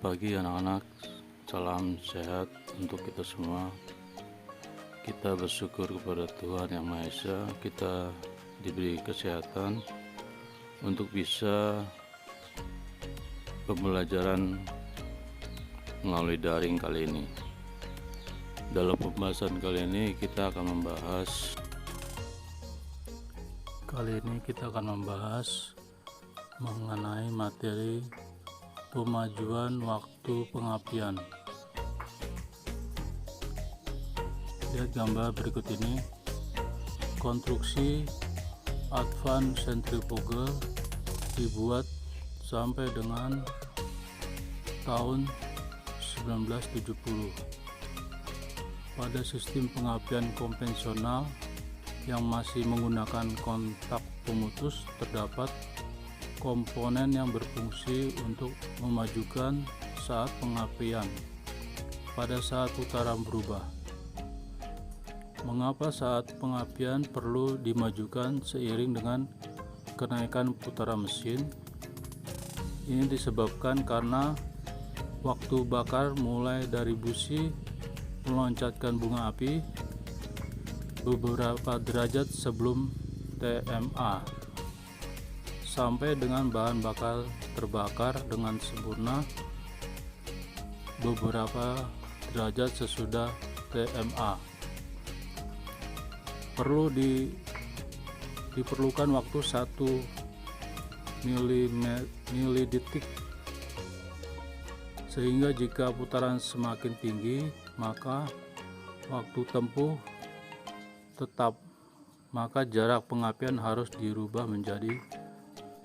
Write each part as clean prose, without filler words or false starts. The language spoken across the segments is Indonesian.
pagi anak-anak, salam sehat untuk kita semua. Kita bersyukur kepada Tuhan Yang Maha Esa, kita diberi kesehatan untuk bisa pembelajaran melalui daring kali ini. Dalam pembahasan kali ini kita akan membahas mengenai materi pemajuan waktu pengapian. Lihat gambar berikut ini. Konstruksi advance centrifugal dibuat sampai dengan tahun 1970. Pada sistem pengapian konvensional yang masih menggunakan kontak pemutus, terdapat komponen yang berfungsi untuk memajukan saat pengapian pada saat putaran berubah. Mengapa saat pengapian perlu dimajukan seiring dengan kenaikan putaran mesin? Ini disebabkan karena waktu bakar mulai dari busi meloncatkan bunga api beberapa derajat sebelum TMA sampai dengan bahan bakar terbakar dengan sempurna beberapa derajat sesudah TMA. Diperlukan waktu 1 milidetik, sehingga jika putaran semakin tinggi maka waktu tempuh tetap, maka jarak pengapian harus dirubah menjadi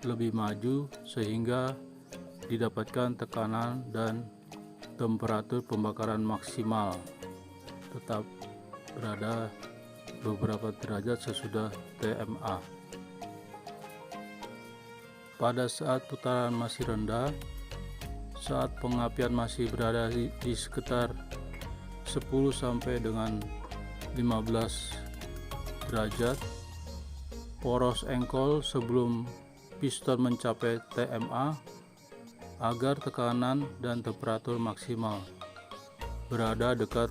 lebih maju sehingga didapatkan tekanan dan temperatur pembakaran maksimal tetap berada beberapa derajat sesudah TMA. Pada saat putaran masih rendah, saat pengapian masih berada di sekitar 10 sampai dengan 15 derajat, poros engkol sebelum piston mencapai TMA agar tekanan dan temperatur maksimal berada dekat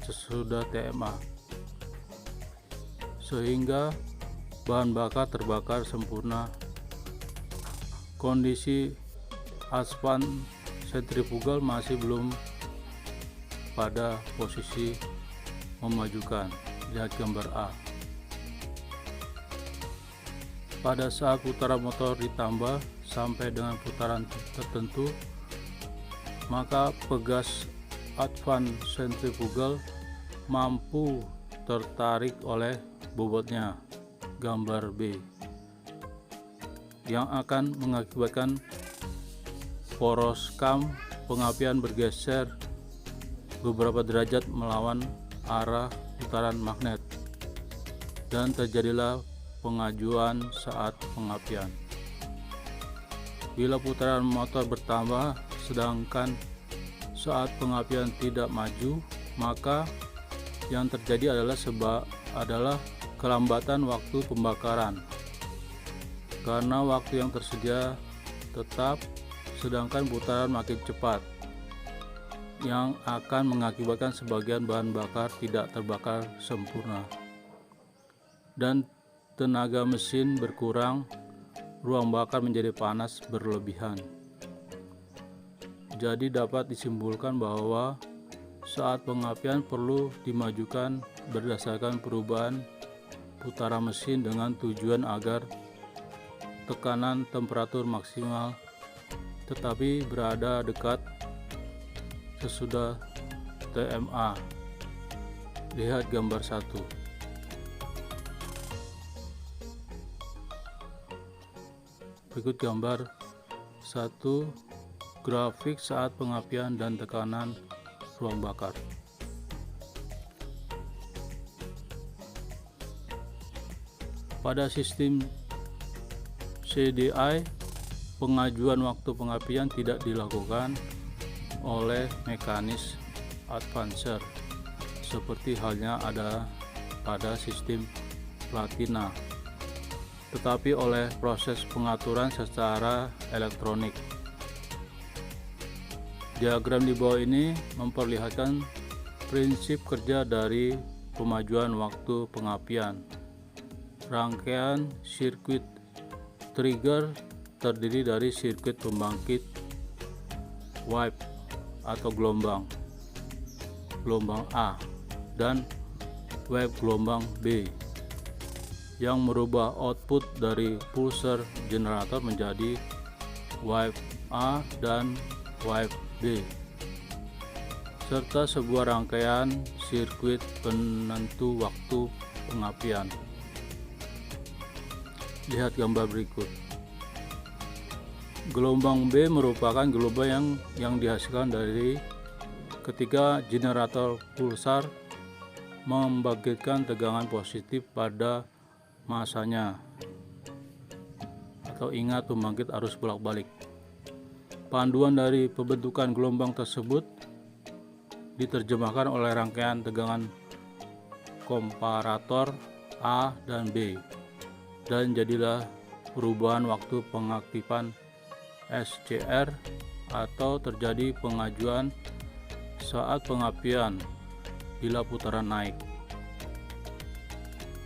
sesudah TMA, sehingga bahan bakar terbakar sempurna. Kondisi advance centrifugal masih belum pada posisi memajukan. Lihat gambar A. Pada saat putaran motor ditambah sampai dengan putaran tertentu, maka pegas advance centrifugal mampu tertarik oleh bobotnya, gambar B, yang akan mengakibatkan poros kam pengapian bergeser beberapa derajat melawan arah putaran magnet, dan terjadilah pengajuan saat pengapian. Bila putaran motor bertambah sedangkan saat pengapian tidak maju, maka yang terjadi adalah kelambatan waktu pembakaran, karena waktu yang tersedia tetap sedangkan putaran makin cepat, yang akan mengakibatkan sebagian bahan bakar tidak terbakar sempurna dan tenaga mesin berkurang, ruang bakar menjadi panas berlebihan. Jadi dapat disimpulkan bahwa saat pengapian perlu dimajukan berdasarkan perubahan putaran mesin dengan tujuan agar tekanan temperatur maksimal tetapi berada dekat sesudah TMA. Lihat gambar 1. Berikut gambar 1, grafik saat pengapian dan tekanan ruang bakar. Pada sistem CDI, pengajuan waktu pengapian tidak dilakukan oleh mekanis advancer seperti halnya ada pada sistem platina, tetapi oleh proses pengaturan secara elektronik. Diagram di bawah ini memperlihatkan prinsip kerja dari pemajuan waktu pengapian. Rangkaian sirkuit trigger terdiri dari sirkuit pembangkit wave atau gelombang A dan wave gelombang B yang merubah output dari pulsar generator menjadi wave A dan wave B, serta sebuah rangkaian sirkuit penentu waktu pengapian. Lihat gambar berikut. Gelombang B merupakan gelombang yang dihasilkan dari ketika generator pulsar membangkitkan tegangan positif pada masanya, atau ingat pembangkit arus bolak-balik. Panduan dari pembentukan gelombang tersebut diterjemahkan oleh rangkaian tegangan komparator A dan B, dan jadilah perubahan waktu pengaktifan SCR atau terjadi pengajuan saat pengapian bila putaran naik.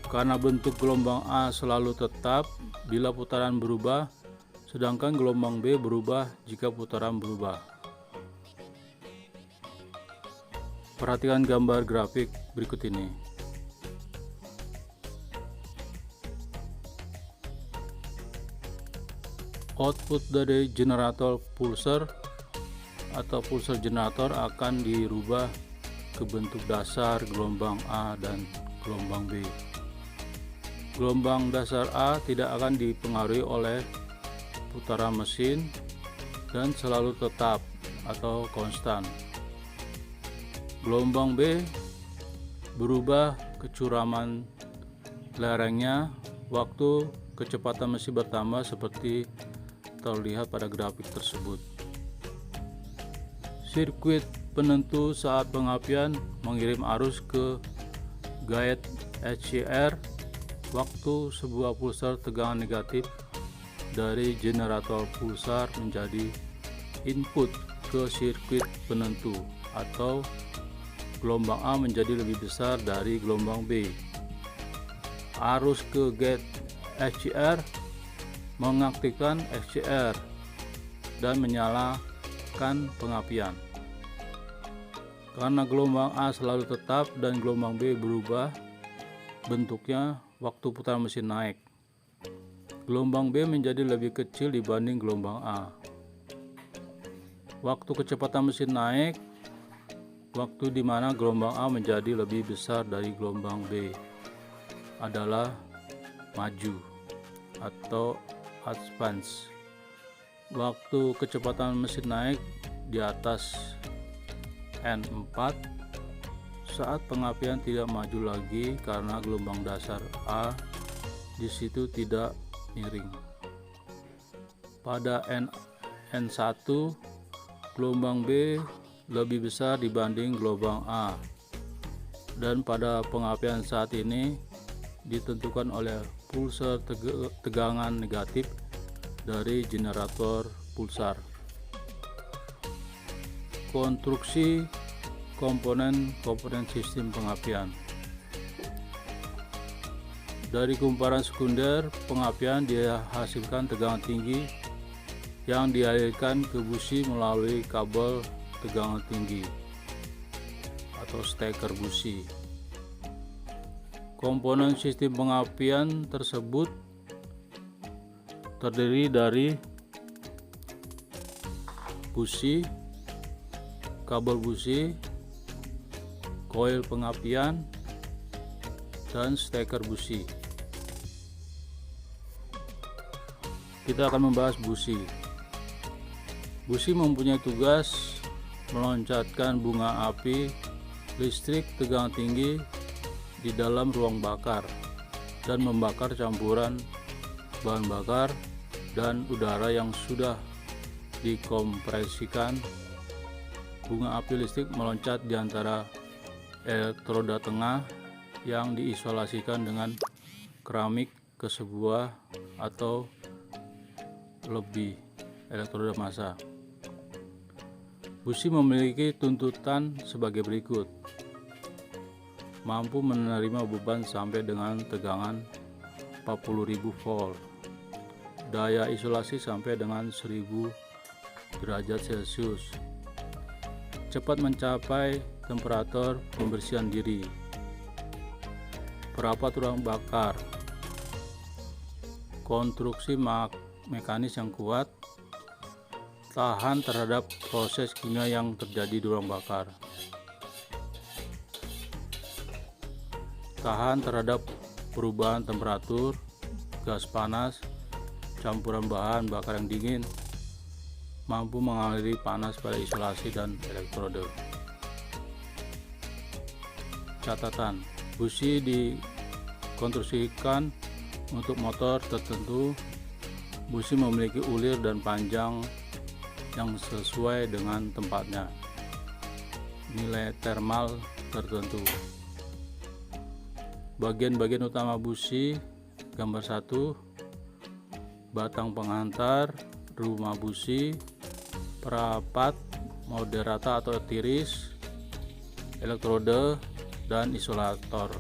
Karena bentuk gelombang A selalu tetap bila putaran berubah, sedangkan gelombang B berubah jika putaran berubah. Perhatikan gambar grafik berikut ini. Output dari generator pulsar atau pulsar generator akan dirubah ke bentuk dasar gelombang A dan gelombang B. Gelombang dasar A tidak akan dipengaruhi oleh putaran mesin dan selalu tetap atau konstan. Gelombang B berubah kecuraman lerengnya waktu kecepatan mesin bertambah seperti terlihat pada grafik tersebut. Sirkuit penentu saat pengapian mengirim arus ke guide SCR waktu sebuah pulsar tegangan negatif dari generator pulsar menjadi input ke sirkuit penentu, atau gelombang A menjadi lebih besar dari gelombang B. Arus ke gate SCR mengaktifkan SCR dan menyalakan pengapian. Karena gelombang A selalu tetap dan gelombang B berubah bentuknya waktu putaran mesin naik, gelombang B menjadi lebih kecil dibanding gelombang A. Waktu kecepatan mesin naik, waktu di mana gelombang A menjadi lebih besar dari gelombang B adalah maju atau advance. Waktu kecepatan mesin naik di atas N4 saat pengapian tidak maju lagi karena gelombang dasar A di situ tidak miring. Pada N1 gelombang B lebih besar dibanding gelombang A, dan pada pengapian saat ini ditentukan oleh pulsar tegangan negatif dari generator pulsar. Konstruksi komponen sistem pengapian. Dari kumparan sekunder pengapian dihasilkan tegangan tinggi yang dialirkan ke busi melalui kabel tegangan tinggi atau steker busi. Komponen sistem pengapian tersebut terdiri dari busi, kabel busi, koil pengapian, dan steker busi. Kita akan membahas busi. Busi mempunyai tugas meloncatkan bunga api listrik tegangan tinggi di dalam ruang bakar dan membakar campuran bahan bakar dan udara yang sudah dikompresikan. Bunga api listrik meloncat di antara elektroda tengah yang diisolasikan dengan keramik ke sebuah atau lebih elektroda massa. Busi memiliki tuntutan sebagai berikut: mampu menerima beban sampai dengan tegangan 40.000 volt, daya isolasi sampai dengan 1000 derajat Celcius, cepat mencapai temperatur pembersihan diri, perapat ruang bakar, konstruksi mekanis yang kuat, tahan terhadap proses kimia yang terjadi di ruang bakar, tahan terhadap perubahan temperatur, gas panas, campuran bahan bakar yang dingin, mampu mengaliri panas pada isolasi dan elektrode. Catatan: busi dikonstruksikan untuk motor tertentu. Busi memiliki ulir dan panjang yang sesuai dengan tempatnya, nilai thermal tertentu. Bagian-bagian utama busi: gambar 1, batang penghantar, rumah busi, perapat, mode rata atau tiris, elektrode, dan isolator.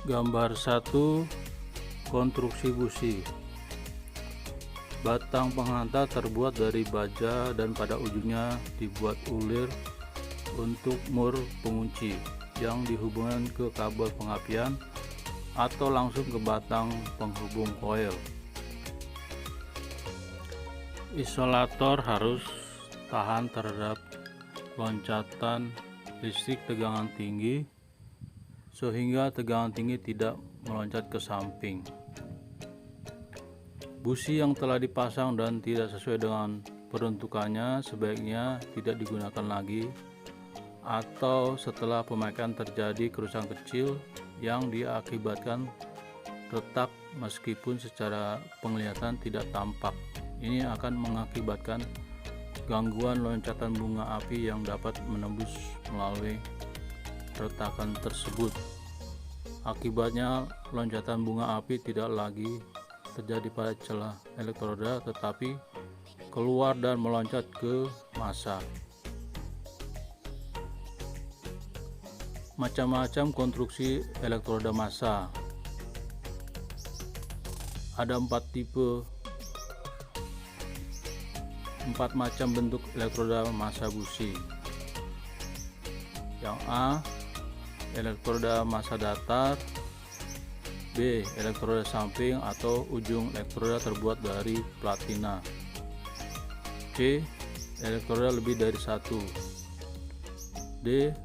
Gambar 1, konstruksi busi. Batang penghantar terbuat dari baja dan pada ujungnya dibuat ulir untuk mur pengunci yang dihubungkan ke kabel pengapian atau langsung ke batang penghubung koil. Isolator harus tahan terhadap loncatan listrik tegangan tinggi sehingga tegangan tinggi tidak meloncat ke samping. Busi yang telah dipasang dan tidak sesuai dengan peruntukannya sebaiknya tidak digunakan lagi, atau setelah pemakaian terjadi kerusakan kecil yang diakibatkan retak meskipun secara penglihatan tidak tampak. Ini akan mengakibatkan gangguan loncatan bunga api yang dapat menembus melalui retakan tersebut. Akibatnya loncatan bunga api tidak lagi terjadi pada celah elektroda tetapi keluar dan meloncat ke massa. Macam-macam konstruksi elektroda massa. Ada 4 tipe, 4 macam bentuk elektroda massa busi. Yang A, elektroda massa datar. B, elektroda samping atau ujung elektroda terbuat dari platina. C, elektroda lebih dari 1. D,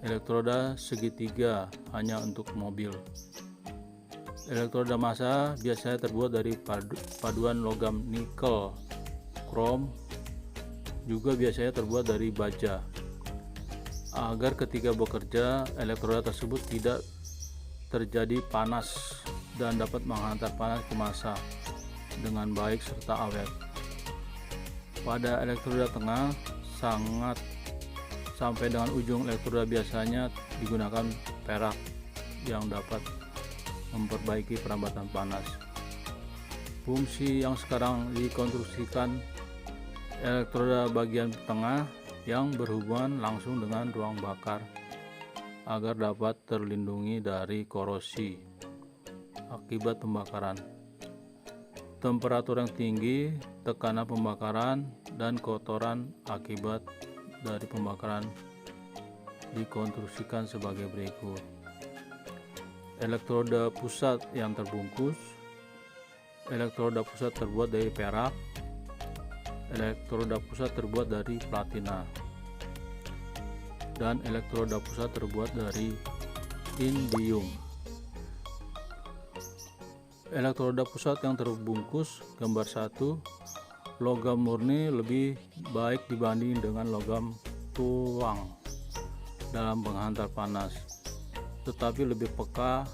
elektroda segitiga hanya untuk mobil. Elektroda massa biasanya terbuat dari paduan logam nikel, krom, juga biasanya terbuat dari baja. Agar ketika bekerja, elektroda tersebut tidak terjadi panas dan dapat menghantar panas ke massa dengan baik serta awet. Pada elektroda tengah sampai dengan ujung elektroda biasanya digunakan perak yang dapat memperbaiki perambatan panas. Fungsi yang sekarang dikonstruksikan elektroda bagian tengah yang berhubungan langsung dengan ruang bakar agar dapat terlindungi dari korosi akibat pembakaran, temperatur yang tinggi, tekanan pembakaran, dan kotoran akibat dari pembakaran dikonstruksikan sebagai berikut. Elektroda pusat yang terbungkus. Elektroda pusat terbuat dari perak. Elektroda pusat terbuat dari platina. Dan elektroda pusat terbuat dari indium. Elektroda pusat yang terbungkus, gambar 1, logam murni lebih baik dibanding dengan logam tuang dalam penghantar panas, tetapi lebih peka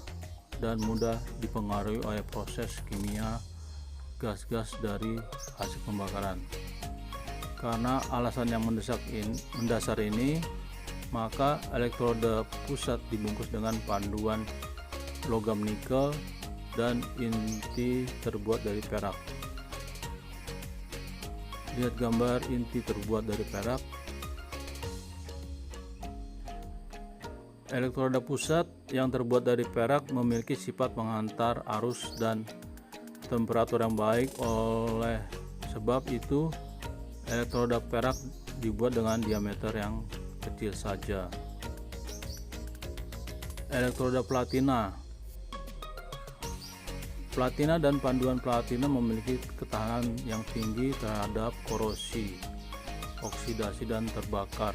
dan mudah dipengaruhi oleh proses kimia gas-gas dari hasil pembakaran. Karena alasan yang mendasar ini, maka elektroda pusat dibungkus dengan paduan logam nikel dan inti terbuat dari perak. Lihat gambar inti terbuat dari perak. Elektroda pusat yang terbuat dari perak memiliki sifat menghantar arus dan temperatur yang baik. Oleh sebab itu, elektroda perak dibuat dengan diameter yang kecil saja. Elektroda platina. Platina dan panduan platina memiliki ketahanan yang tinggi terhadap korosi, oksidasi, dan terbakar.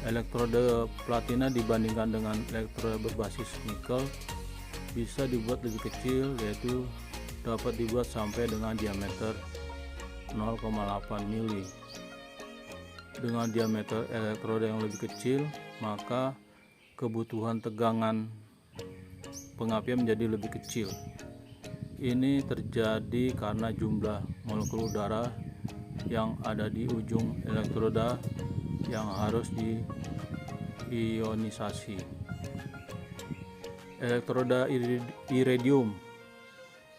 Elektroda platina dibandingkan dengan elektroda berbasis nikel bisa dibuat lebih kecil, yaitu dapat dibuat sampai dengan diameter 0,8 mili. Dengan diameter elektroda yang lebih kecil, maka kebutuhan tegangan pengapian menjadi lebih kecil. Ini terjadi karena jumlah molekul udara yang ada di ujung elektroda yang harus diionisasi. Elektroda iridium.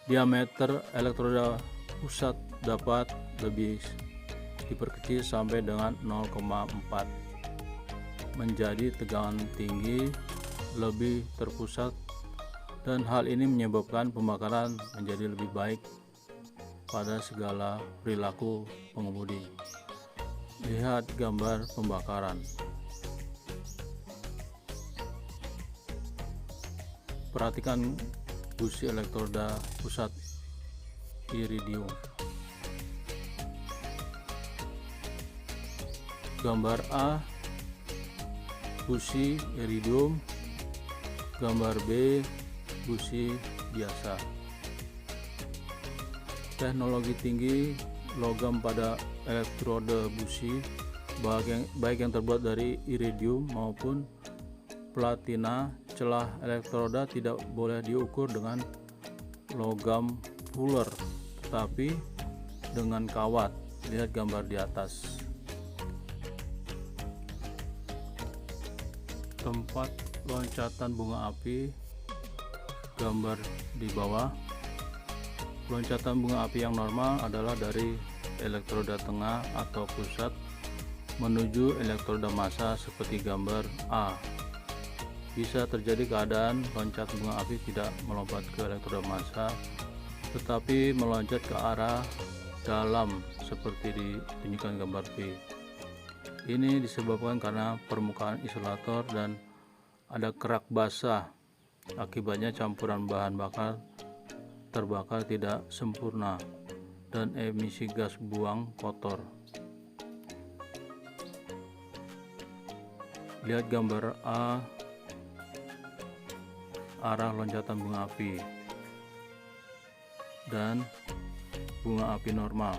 Diameter elektroda pusat dapat lebih diperkecil sampai dengan 0,4 menjadi tegangan tinggi lebih terpusat, dan hal ini menyebabkan pembakaran menjadi lebih baik pada segala perilaku pengemudi. Lihat gambar pembakaran. Perhatikan busi elektroda pusat iridium. Gambar A, busi iridium. Gambar B, busi biasa. Teknologi tinggi logam pada elektroda busi, baik yang terbuat dari iridium maupun platina. Celah elektroda tidak boleh diukur dengan logam fuller, tetapi dengan kawat. Lihat gambar di atas. Tempat loncatan bunga api, gambar di bawah. Loncatan bunga api yang normal adalah dari elektroda tengah atau pusat menuju elektroda massa seperti gambar A. Bisa terjadi keadaan loncat bunga api tidak melompat ke elektroda massa, tetapi meloncat ke arah dalam seperti ditunjukkan gambar B. Ini disebabkan karena permukaan isolator dan ada kerak basah. Akibatnya campuran bahan bakar terbakar tidak sempurna dan emisi gas buang kotor. Lihat gambar A, arah loncatan bunga api dan bunga api normal.